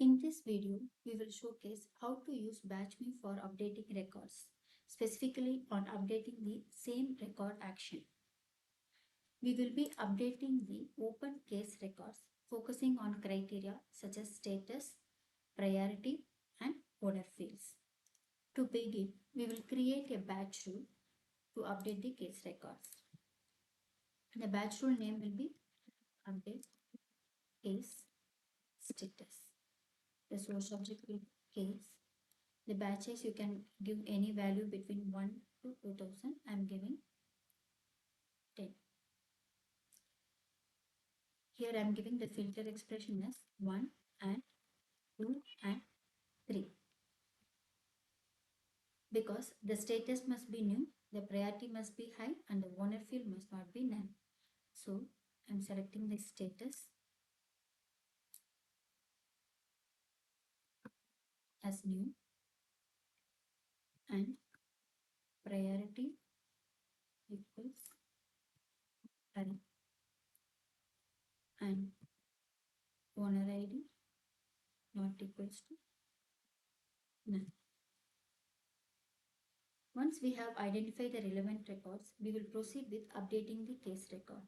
In this video, we will showcase how to use BatchMe for updating records, specifically on updating the same record action. We will be updating the open case records, focusing on criteria such as status, priority, and order fields. To begin, we will create a batch rule to update the case records. The batch rule name will be update case status. The source object will be case. The batches you can give any value between 1 to 2000. I am giving 10. Here I am giving the filter expression as 1 and 2 and 3. Because the status must be new, the priority must be high, and the owner field must not be none. So I am selecting the status as new and priority equals high and owner ID not equals to none. Once we have identified the relevant records, we will proceed with updating the case record.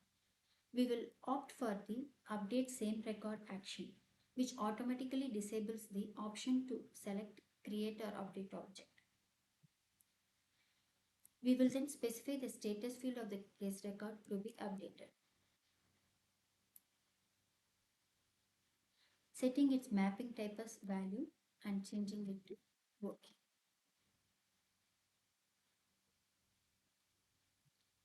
We will opt for the update same record action, which automatically disables the option to select create or update object. We will then specify the status field of the case record to be updated, setting its mapping type as value and changing it to working.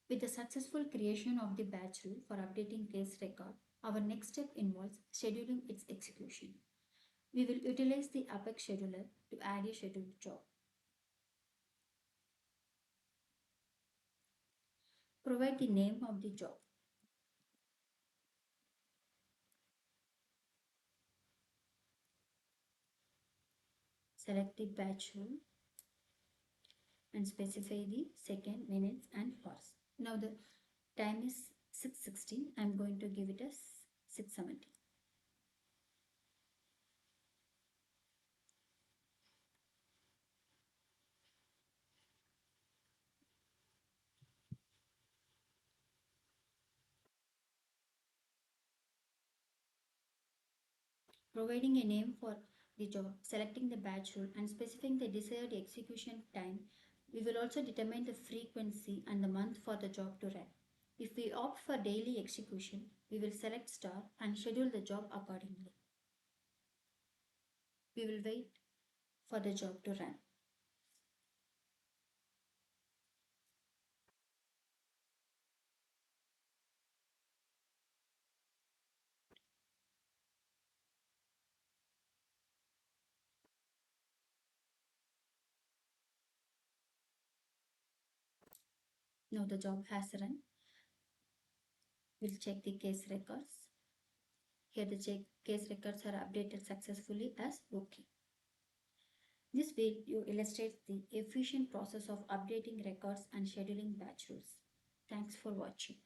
With the successful creation of the batch rule for updating case record, our next step involves scheduling its execution. We will utilize the Apex scheduler to add a scheduled job. Provide the name of the job. Select the batch rule and specify the second, minutes and hours. Now the time is 6:16. I'm going to give it as 6:70. Providing a name for the job, selecting the batch rule and specifying the desired execution time, we will also determine the frequency and the month for the job to run. If we opt for daily execution, we will select star and schedule the job accordingly. We will wait for the job to run. Now the job has run. We'll check the case records. Here the case records are updated successfully as okay. This video illustrates the efficient process of updating records and scheduling batch rules. Thanks for watching.